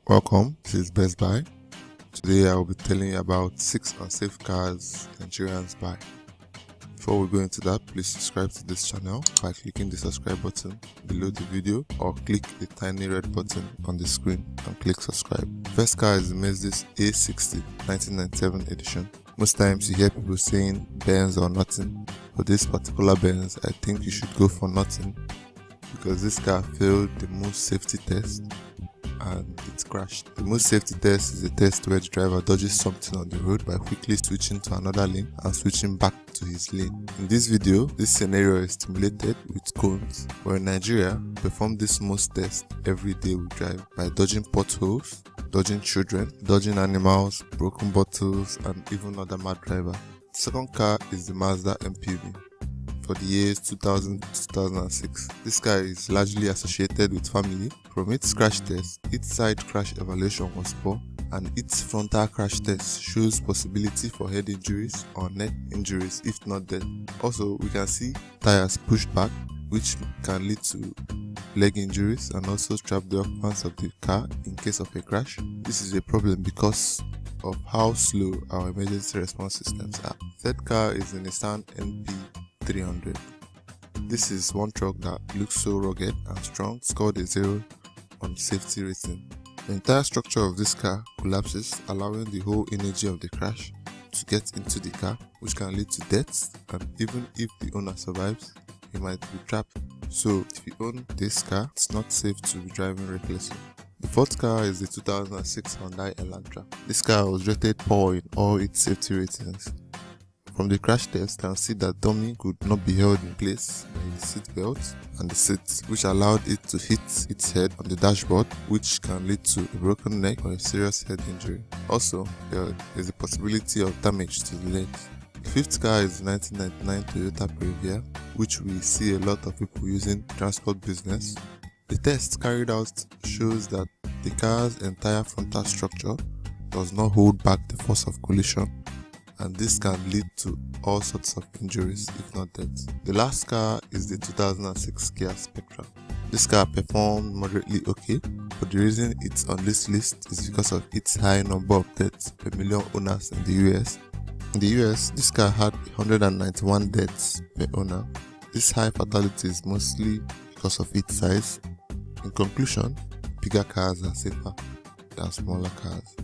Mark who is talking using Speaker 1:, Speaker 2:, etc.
Speaker 1: Welcome, this is Best Buy. Today I will be telling you about 6 unsafe cars Nigerians buy. Before we go into that, please subscribe to this channel by clicking the subscribe button below the video or click the tiny red button on the screen and click subscribe. First car is the Mercedes A60 1997 edition. Most times you hear people saying Benz or nothing. For this particular Benz, I think you should go for nothing because this car failed the most safety test and it crashed. The most safety test is a test where the driver dodges something on the road by quickly switching to another lane and switching back to his lane. In this video, this scenario is simulated with cones, where in Nigeria, we perform this most test every day we drive by dodging potholes, dodging children, dodging animals, broken bottles, and even other mad driver. The second car is the Mazda MPV. For the years 2000 to 2006. This car is largely associated with family. From its crash test, its side crash evaluation was poor and its frontal crash test shows possibility for head injuries or neck injuries if not death. Also, we can see tires pushed back, which can lead to leg injuries and also trap the occupants of the car in case of a crash. This is a problem because of how slow our emergency response systems are. Third car is the Nissan NP300. This is one truck that looks so rugged and strong, scored a 0 on safety rating. The entire structure of this car collapses, allowing the whole energy of the crash to get into the car, which can lead to death, and even if the owner survives, he might be trapped. So if you own this car, it's not safe to be driving recklessly. The fourth car is the 2006 Hyundai Elantra. This car was rated poor in all its safety ratings. From the crash test, you can see that dummy could not be held in place by the seat belt and the seat, which allowed it to hit its head on the dashboard, which can lead to a broken neck or a serious head injury. Also, there is a possibility of damage to the legs. The fifth car is the 1999 Toyota Previa, which we see a lot of people using transport business. The test carried out shows that the car's entire frontal structure does not hold back the force of collision, and this can lead to all sorts of injuries if not death. The last car is the 2006 Kia Spectra. This car performed moderately okay, but the reason it's on this list is because of its high number of deaths per million owners in the US. In the US, this car had 191 deaths per owner. This high fatality is mostly because of its size. In conclusion, bigger cars are safer than smaller cars.